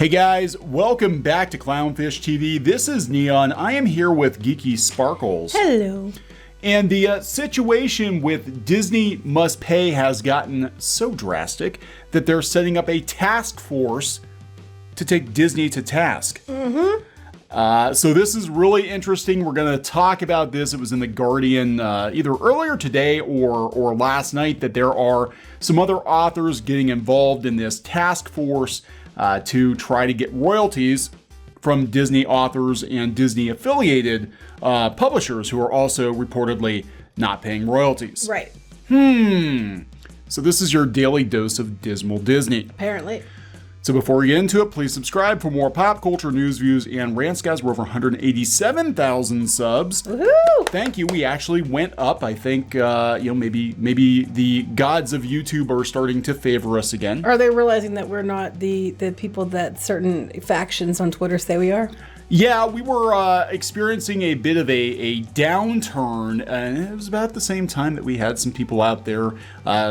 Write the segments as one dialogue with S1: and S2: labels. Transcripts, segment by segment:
S1: Hey guys, welcome back to Clownfish TV. This is Kneon. I am here with Geeky Sparkles.
S2: Hello.
S1: And the situation with Disney Must Pay has gotten so drastic that they're setting up a task force to take Disney to task. So this is really interesting. We're going to talk about this. It was in The Guardian either earlier today or last night that there are some other authors getting involved in this task force to try to get royalties from Disney authors and Disney affiliated publishers who are also reportedly not paying royalties.
S2: Right.
S1: So this is your daily dose of dismal Disney.
S2: Apparently.
S1: So before we get into it, please subscribe for more pop culture news, views, and rants. Guys, we're over 187,000 subs.
S2: Woohoo!
S1: Thank you. We actually went up. I think, maybe the gods of YouTube are starting to favor us again.
S2: Are they realizing that we're not the people that certain factions on Twitter say we are?
S1: Yeah, we were experiencing a bit of a downturn, and it was about the same time that we had some people out there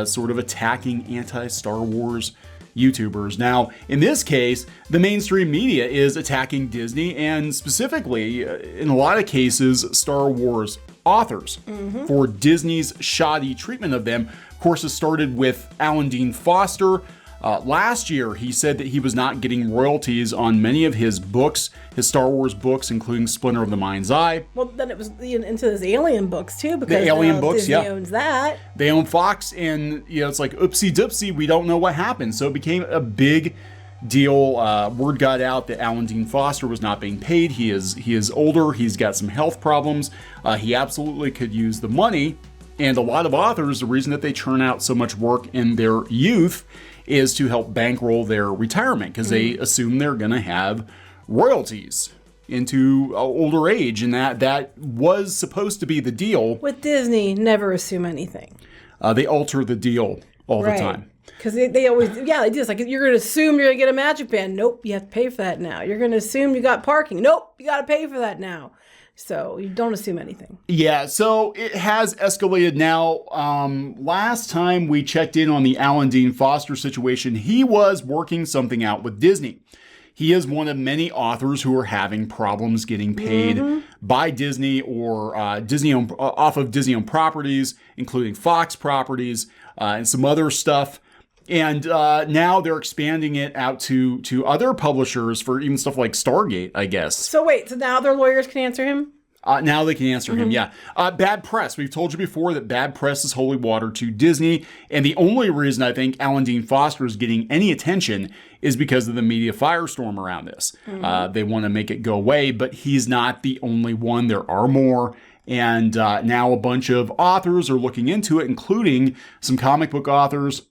S1: sort of attacking anti-Star Wars YouTubers. Now, in this case, the mainstream media is attacking Disney and specifically, in a lot of cases, Star Wars authors for Disney's shoddy treatment of them. Of course, it started with Alan Dean Foster. Last year, he said that he was not getting royalties on many of his books, his Star Wars books, including Splinter of the Mind's Eye.
S2: Well, then it was into his Alien books too, because
S1: the Alien books,
S2: Disney owns that.
S1: They own Fox, and it's like oopsie doopsie. We don't know what happened, so it became a big deal. Word got out that Alan Dean Foster was not being paid. He is older. He's got some health problems. He absolutely could use the money. And a lot of authors, the reason that they churn out so much work in their youth is to help bankroll their retirement, because they assume they're going to have royalties into older age, and that was supposed to be the deal.
S2: With Disney, never assume anything.
S1: They alter the deal all the time.
S2: Because they always, they do. It's like, you're going to assume you're going to get a magic band. Nope, you have to pay for that now. You're going to assume you got parking. Nope, you got to pay for that now. So you don't assume anything. Yeah,
S1: so it has escalated now. Last time we checked in on the Alan Dean Foster situation, he was working something out with Disney. He is one of many authors who are having problems getting paid by Disney or off of Disney-owned properties, including Fox properties and some other stuff. And now they're expanding it out to other publishers for even stuff like Stargate, I guess.
S2: So wait, so now their lawyers can answer him?
S1: Now they can answer him, yeah. Bad press. We've told you before that bad press is holy water to Disney. And the only reason I think Alan Dean Foster is getting any attention is because of the media firestorm around this. They want to make it go away, but he's not the only one. There are more. And now a bunch of authors are looking into it, including some comic book authors,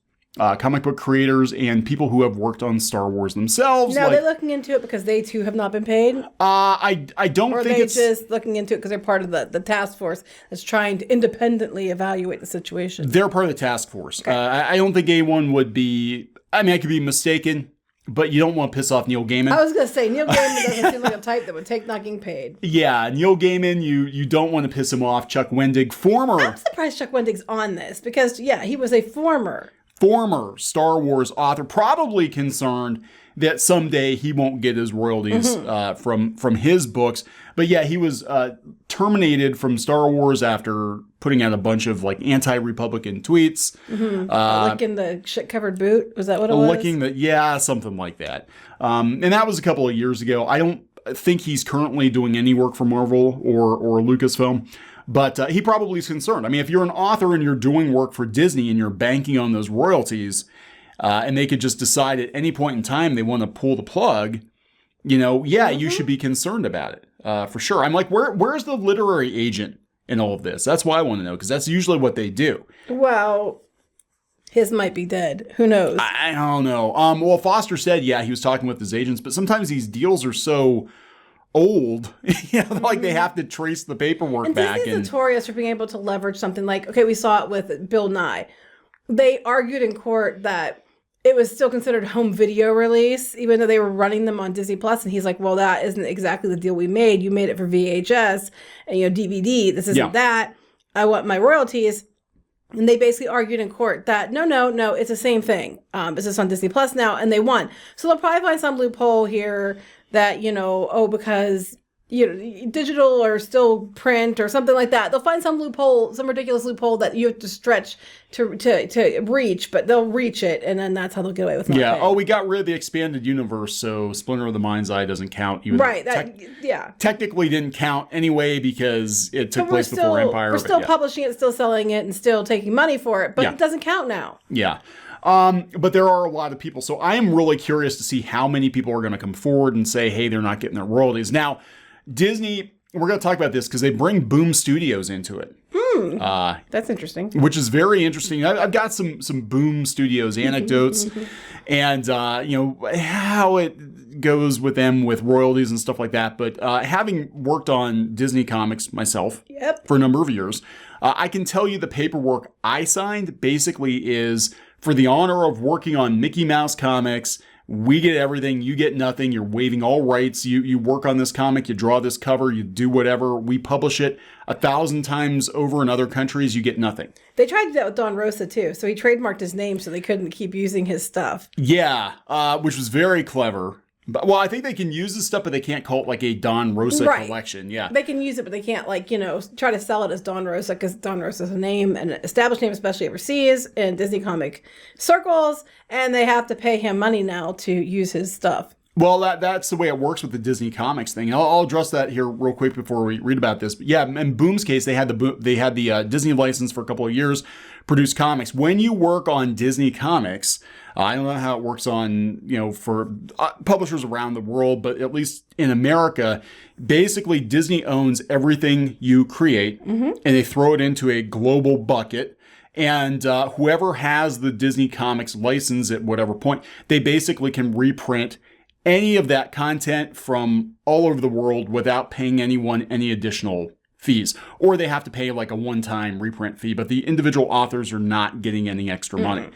S1: comic book creators, and people who have worked on Star Wars themselves.
S2: Now, they're looking into it because they too have not been paid?
S1: I don't think it's...
S2: Or are they just looking into it because they're part of the task force that's trying to independently evaluate the situation?
S1: They're part of the task force. Okay. I don't think anyone would be... I mean, I could be mistaken, but you don't want to piss off Neil Gaiman.
S2: I was going to say, Neil Gaiman doesn't seem like a type that would take not getting paid.
S1: Yeah, Neil Gaiman, you don't want to piss him off. Chuck Wendig, I'm
S2: surprised Chuck Wendig's on this because, he was a former
S1: Star Wars author, probably concerned that someday he won't get his royalties from his books. But yeah, he was terminated from Star Wars after putting out a bunch of like anti-Republican tweets.
S2: Licking the shit-covered boot? Was that what it was?
S1: Something like that. And that was a couple of years ago. I don't think he's currently doing any work for Marvel or Lucasfilm. But he probably is concerned. I mean, if you're an author and you're doing work for Disney and you're banking on those royalties, and they could just decide at any point in time they want to pull the plug, you should be concerned about it, for sure. I'm like, where's the literary agent in all of this? That's what I want to know, because that's usually what they do.
S2: Well, his might be dead. Who knows?
S1: I don't know. Well, Foster said, he was talking with his agents, but sometimes these deals are so old, like they have to trace the paperwork back.
S2: Disney's notorious for being able to leverage something like, we saw it with Bill Nye. They argued in court that it was still considered home video release, even though they were running them on Disney Plus. And he's like, well, that isn't exactly the deal we made. You made it for VHS and DVD. This isn't that. I want my royalties. And they basically argued in court that no, it's the same thing. It's just on Disney Plus now, and they won. So they'll probably find some loophole here that, because digital or still print or something like that. They'll find some loophole, some ridiculous loophole that you have to stretch to reach, but they'll reach it, and then that's how they'll get away with it.
S1: Yeah. Oh, we got rid of the expanded universe, so Splinter of the Mind's Eye doesn't count. Even
S2: right.
S1: Technically didn't count anyway because it took place before Empire.
S2: We're still publishing it, still selling it, and still taking money for it, but it doesn't count now.
S1: Yeah. But there are a lot of people. So I am really curious to see how many people are going to come forward and say, hey, they're not getting their royalties. Now, Disney, we're going to talk about this because they bring Boom Studios into it.
S2: That's interesting.
S1: Which is very interesting. I've got some Boom Studios anecdotes and, how it goes with them with royalties and stuff like that. But having worked on Disney Comics myself for a number of years, I can tell you the paperwork I signed basically is for the honor of working on Mickey Mouse comics. We get everything, you get nothing, you're waiving all rights, you work on this comic, you draw this cover, you do whatever, we publish it 1,000 times over in other countries, you get nothing.
S2: They tried to do that with Don Rosa too, so he trademarked his name so they couldn't keep using his stuff.
S1: Yeah, which was very clever. But, well, I think they can use this stuff, but they can't call it like a Don Rosa collection. Yeah,
S2: they can use it, but they can't try to sell it as Don Rosa because Don Rosa is a name, an established name, especially overseas in Disney comic circles, and they have to pay him money now to use his stuff.
S1: Well, that's the way it works with the Disney Comics thing. I'll address that here real quick before we read about this. But yeah, in Boom's case, they had the Disney license for a couple of years, produced comics. When you work on Disney Comics, I don't know how it works on, for publishers around the world, but at least in America, basically Disney owns everything you create, and they throw it into a global bucket. And whoever has the Disney Comics license at whatever point, they basically can reprint any of that content from all over the world without paying anyone any additional fees. Or they have to pay like a one-time reprint fee, but the individual authors are not getting any extra money.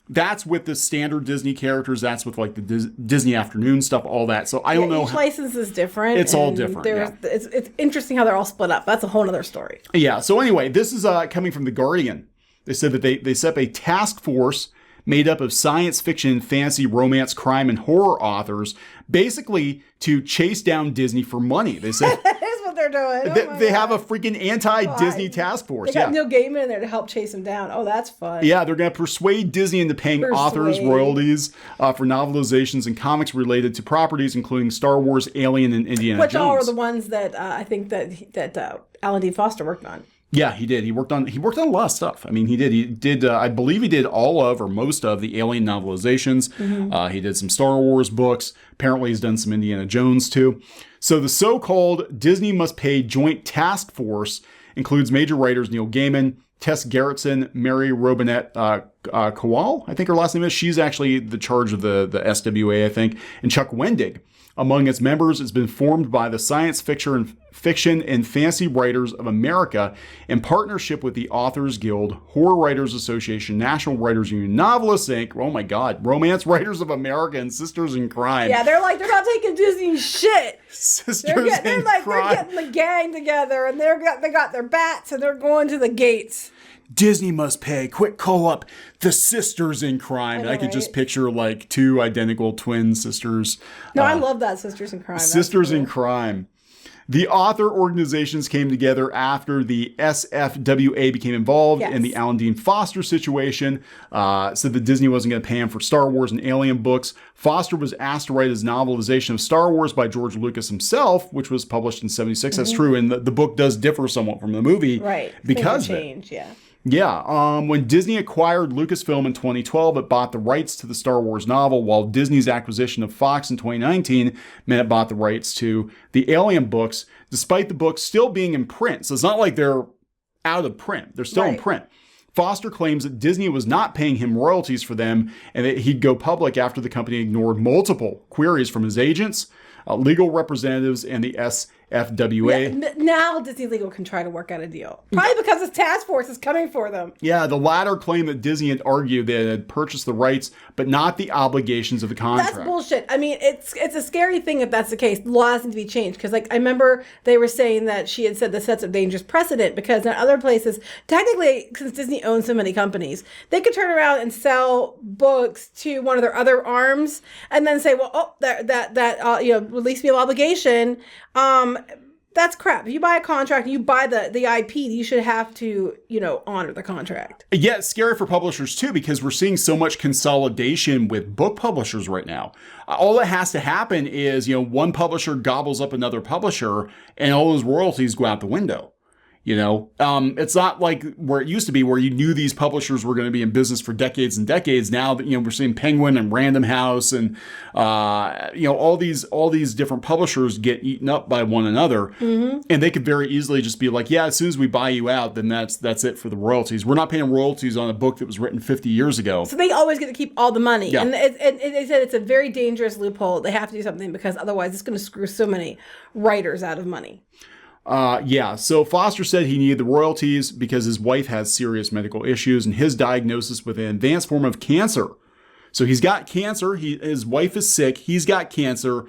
S1: That's with the standard Disney characters. That's with like the Disney Afternoon stuff, all that. So I don't know.
S2: Each license is different.
S1: It's all different.
S2: It's interesting how they're all split up. That's a whole other story.
S1: Yeah. So anyway, this is coming from The Guardian. They said that they set up a task force made up of science fiction, fantasy, romance, crime, and horror authors, basically to chase down Disney for money. They said
S2: that's what they're doing.
S1: They have a freaking anti-Disney task force.
S2: They got Neil Gaiman in there to help chase him down. Oh, that's fun.
S1: Yeah, they're going to persuade Disney into paying authors royalties for novelizations and comics related to properties, including Star Wars, Alien, and Indiana Jones.
S2: Which all are the ones that I think that Alan D. Foster worked on.
S1: Yeah, he did. He worked on a lot of stuff. I mean, he did. I believe he did all of or most of the Alien novelizations. He did some Star Wars books. Apparently, he's done some Indiana Jones too. So the so-called Disney Must Pay Joint Task Force includes major writers Neil Gaiman, Tess Gerritsen, Mary Robinette Kowal, I think her last name is. She's actually the charge of the SWA, I think, and Chuck Wendig. Among its members, it's been formed by the Science Fiction and Fantasy Writers of America in partnership with the Authors Guild, Horror Writers Association, National Writers Union, Novelists Inc., oh my God, Romance Writers of America, and Sisters in Crime.
S2: Yeah, they're not taking Disney shit.
S1: Sisters
S2: they're
S1: in Crime.
S2: They're getting the gang together, and they got their bats, and they're going to the gates.
S1: Disney Must Pay, quick call up the Sisters in Crime. I could just picture like two identical twin sisters.
S2: No, I love that, Sisters in Crime.
S1: Sisters in Crime. The author organizations came together after the SFWA became involved in the Alan Dean Foster situation. Said that Disney wasn't going to pay him for Star Wars and Alien books. Foster was asked to write his novelization of Star Wars by George Lucas himself, which was published in 1976. That's true. And the book does differ somewhat from the movie.
S2: Right.
S1: Because
S2: of it. Yeah.
S1: Yeah, when Disney acquired Lucasfilm in 2012, it bought the rights to the Star Wars novel, while Disney's acquisition of Fox in 2019 meant it bought the rights to the Alien books, despite the books still being in print. So it's not like they're out of print. They're still in print. Foster claims that Disney was not paying him royalties for them and that he'd go public after the company ignored multiple queries from his agents, legal representatives, and the FWA.
S2: Yeah, now Disney Legal can try to work out a deal. Probably because this task force is coming for them.
S1: Yeah, the latter claim that Disney had argued they had purchased the rights, but not the obligations of the contract.
S2: That's bullshit. I mean, it's a scary thing if that's the case. Laws need to be changed. Because, like, I remember they were saying that she had said this sets a dangerous precedent because in other places, technically, since Disney owns so many companies, they could turn around and sell books to one of their other arms and then say, well, oh, release me of obligation. That's crap. If you buy a contract and you buy the IP, you should have to, honor the contract.
S1: Yeah, it's scary for publishers too, because we're seeing so much consolidation with book publishers right now. All that has to happen is, one publisher gobbles up another publisher and all those royalties go out the window. It's not like where it used to be where you knew these publishers were going to be in business for decades and decades. Now that, we're seeing Penguin and Random House and, all these different publishers get eaten up by one another. Mm-hmm. And they could very easily just be like, yeah, as soon as we buy you out, then that's it for the royalties. We're not paying royalties on a book that was written 50 years ago.
S2: So they always get to keep all the money.
S1: Yeah.
S2: And they said it's a very dangerous loophole. They have to do something because otherwise it's going to screw so many writers out of money.
S1: So Foster said he needed the royalties because his wife has serious medical issues and his diagnosis with an advanced form of cancer. So he's got cancer, his wife is sick, he's got cancer,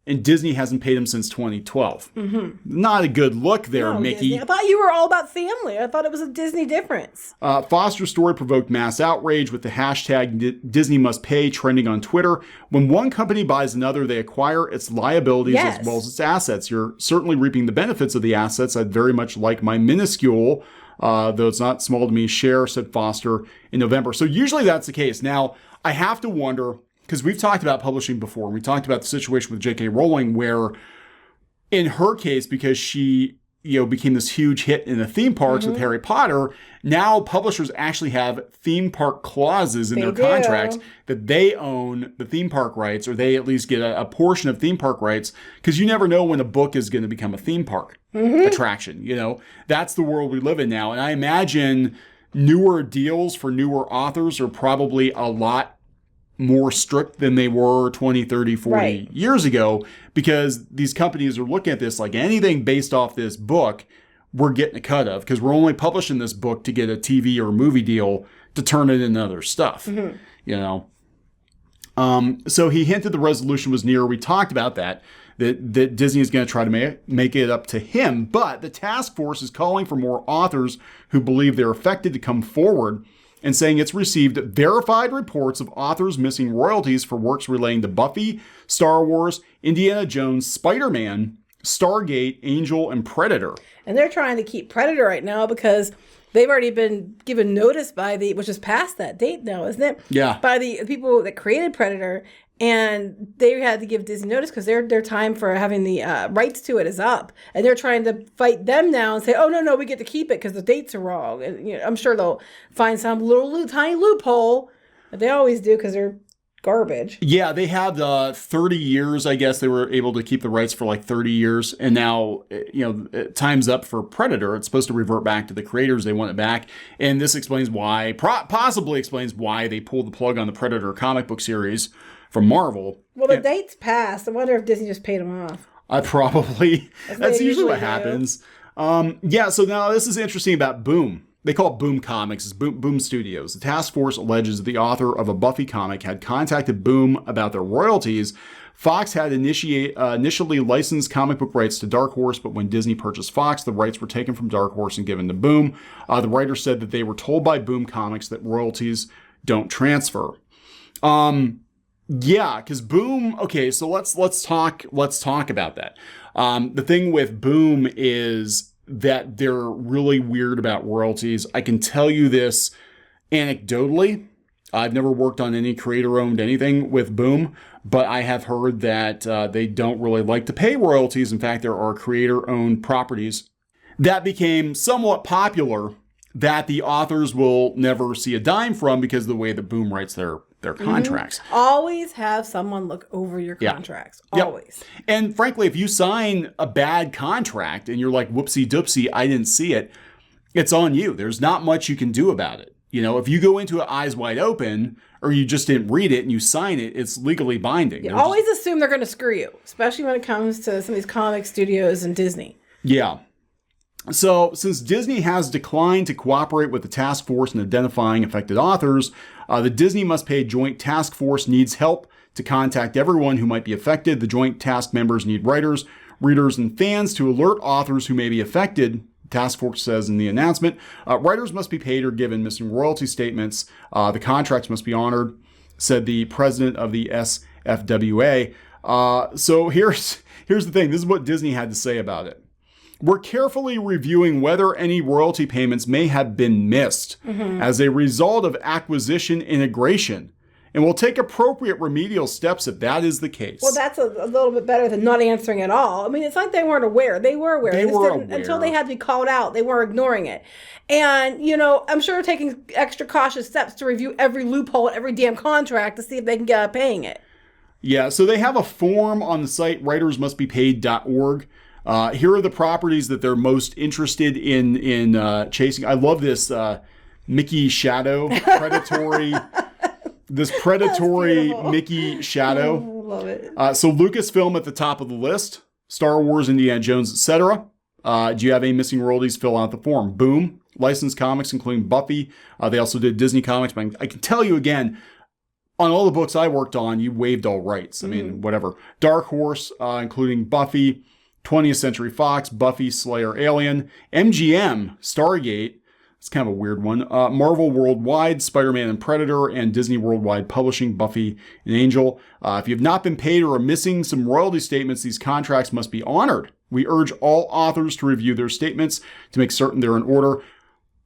S1: and Disney hasn't paid him since 2012. Mm-hmm. Not a good look there, Mickey.
S2: Disney. I thought you were all about family. I thought it was a Disney difference.
S1: Foster's story provoked mass outrage with the hashtag Disney must pay trending on Twitter. When one company buys another, they acquire its liabilities as well as its assets. You're certainly reaping the benefits of the assets. I'd very much like my minuscule, though it's not small to me, share, said Foster in November. So usually that's the case. Now, I have to wonder, because we've talked about publishing before. We talked about the situation with J.K. Rowling where in her case, because she, became this huge hit in the theme parks with Harry Potter, now publishers actually have theme park clauses in their contracts that they own the theme park rights, or they at least get a portion of theme park rights, because you never know when a book is going to become a theme park attraction. That's the world we live in now. And I imagine newer deals for newer authors are probably a lot more strict than they were 20, 30, 40 years ago, because these companies are looking at this like anything based off this book, we're getting a cut of, because we're only publishing this book to get a TV or movie deal to turn it into other stuff, So he hinted the resolution was near. We talked about that Disney is going to try to make it up to him, but the task force is calling for more authors who believe they're affected to come forward and saying it's received verified reports of authors missing royalties for works relating to Buffy, Star Wars, Indiana Jones, Spider-Man, Stargate, Angel, and Predator.
S2: And they're trying to keep Predator right now because they've already been given notice by which is past that date now, isn't it?
S1: Yeah.
S2: By the people that created Predator, and they had to give Disney notice because their time for having the rights to it is up, and they're trying to fight them now and say, oh no, we get to keep it because the dates are wrong. And I'm sure they'll find some tiny loophole, but they always do because they're garbage.
S1: Yeah, they had 30 years, I guess. They were able to keep the rights for like 30 years. And now, time's up for Predator. It's supposed to revert back to the creators. They want it back. And this explains why, possibly explains why they pulled the plug on the Predator comic book series from Marvel.
S2: Well, the date's passed. I wonder if Disney just paid them off.
S1: That's usually what happens. So now this is interesting about Boom. They call it Boom Comics. It's Boom Studios. The task force alleges that the author of a Buffy comic had contacted Boom about their royalties. Fox had initially licensed comic book rights to Dark Horse, but when Disney purchased Fox, the rights were taken from Dark Horse and given to Boom. The writer said that they were told by Boom Comics that royalties don't transfer. Because Boom. Okay, so let's talk about that. The thing with Boom is that they're really weird about royalties. I can tell you this anecdotally. I've never worked on any creator-owned anything with Boom, but I have heard that they don't really like to pay royalties. In fact, there are creator-owned properties that became somewhat popular that the authors will never see a dime from because of the way that Boom writes their contracts.
S2: Mm-hmm. Always have someone look over your contracts.
S1: Yep.
S2: Always.
S1: And frankly, if you sign a bad contract and you're like, whoopsie doopsie, I didn't see it, it's on you. There's not much you can do about it. You know, if you go into it eyes wide open, or you just didn't read it and you sign it, it's legally binding.
S2: You always assume they're going to screw you, especially when it comes to some of these comic studios and Disney.
S1: Yeah. So, since Disney has declined to cooperate with the task force in identifying affected authors, the Disney Must Pay Joint Task Force needs help to contact everyone who might be affected. The joint task members need writers, readers, and fans to alert authors who may be affected. Task Force says in the announcement, writers must be paid or given missing royalty statements. The contracts must be honored, said the president of the SFWA. So here's the thing. This is what Disney had to say about it. We're carefully reviewing whether any royalty payments may have been missed as a result of acquisition integration, and we'll take appropriate remedial steps if that is the case.
S2: Well, that's a little bit better than not answering at all. I mean, it's like they weren't aware. They were aware.
S1: They were aware.
S2: Until they had to be called out. They were ignoring it. And, you know, I'm sure taking extra cautious steps to review every loophole at every damn contract to see if they can get paying it.
S1: Yeah, so they have a form on the site, writersmustbepaid.org. Here are the properties that they're most interested in chasing. I love this Mickey Shadow, predatory... This predatory Mickey Shadow.
S2: Oh, I love it.
S1: So Lucasfilm at the top of the list. Star Wars, Indiana Jones, etc. Do you have any missing royalties? Fill out the form. Boom. Licensed comics, including Buffy. They also did Disney comics. But I can tell you again, on all the books I worked on, you waived all rights. I mean, whatever. Dark Horse, including Buffy, 20th Century Fox, Buffy, Slayer, Alien, MGM, Stargate. It's kind of a weird one. Marvel Worldwide, Spider-Man and Predator, and Disney Worldwide Publishing, Buffy and Angel. If you have not been paid or are missing some royalty statements, these contracts must be honored. We urge all authors to review their statements to make certain they're in order.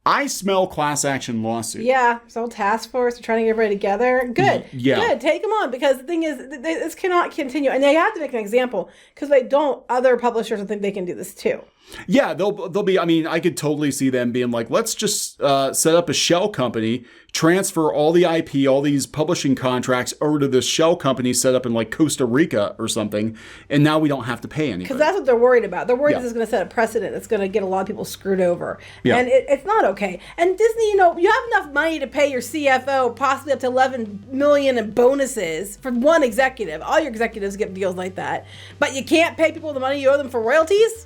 S1: I smell class action lawsuit.
S2: Yeah, so task force, they're trying to get everybody together. Good.
S1: Yeah.
S2: Good. Take them on, because the thing is, this cannot continue. And they have to make an example, because if they don't, other publishers will think they can do this too.
S1: Yeah, they'll be, I mean, I could totally see them being like, let's just set up a shell company, transfer all the IP, all these publishing contracts over to this shell company set up in like Costa Rica or something, and now we don't have to pay anybody.
S2: Because that's what they're worried about. They're worried this is going to set a precedent that's going to get a lot of people screwed over. Yeah. And it's not okay. And Disney, you know, you have enough money to pay your CFO possibly up to $11 million in bonuses for one executive. All your executives get deals like that. But you can't pay people the money you owe them for royalties?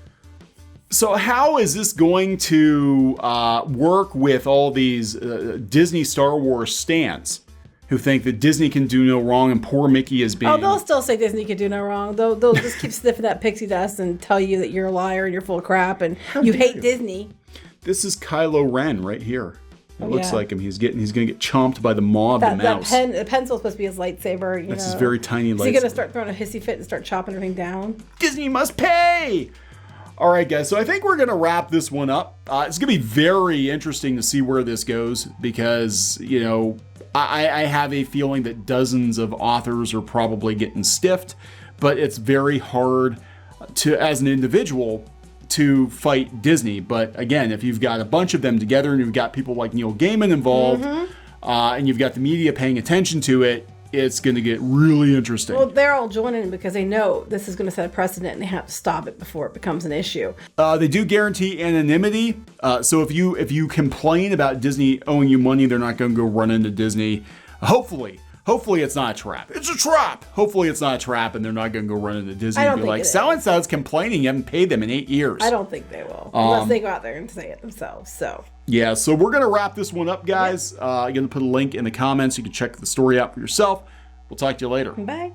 S1: So how is this going to work with all these Disney Star Wars stans who think that Disney can do no wrong and poor Mickey is being...
S2: Oh, they'll still say Disney can do no wrong. They'll just keep sniffing that pixie dust and tell you that you're a liar and you're full of crap and you hate Disney.
S1: This is Kylo Ren right here. It looks like him. He's going to get chomped by the maw of the mouse.
S2: The pencil's supposed to be his lightsaber.
S1: That's his very tiny lightsaber.
S2: Is he going to start throwing a hissy fit and start chopping everything down?
S1: Disney must pay! All right, guys, so I think we're going to wrap this one up. It's going to be very interesting to see where this goes because, you know, I have a feeling that dozens of authors are probably getting stiffed, but it's very hard to, as an individual, to fight Disney. But again, if you've got a bunch of them together and you've got people like Neil Gaiman involved and you've got the media paying attention to it, it's going to get really interesting.
S2: Well, they're all joining because they know this is going to set a precedent and they have to stop it before it becomes an issue.
S1: They do guarantee anonymity. So if you complain about Disney owing you money, they're not going to go run into Disney. Hopefully it's not a trap. It's a trap. Hopefully it's not a trap and they're not going to go run into Disney and be like, so-and-so's complaining you haven't paid them in 8 years.
S2: I don't think they will. Unless they go out there and say it themselves. So...
S1: Yeah, so we're going to wrap this one up, guys. I'm going to put a link in the comments. You can check the story out for yourself. We'll talk to you later.
S2: Bye.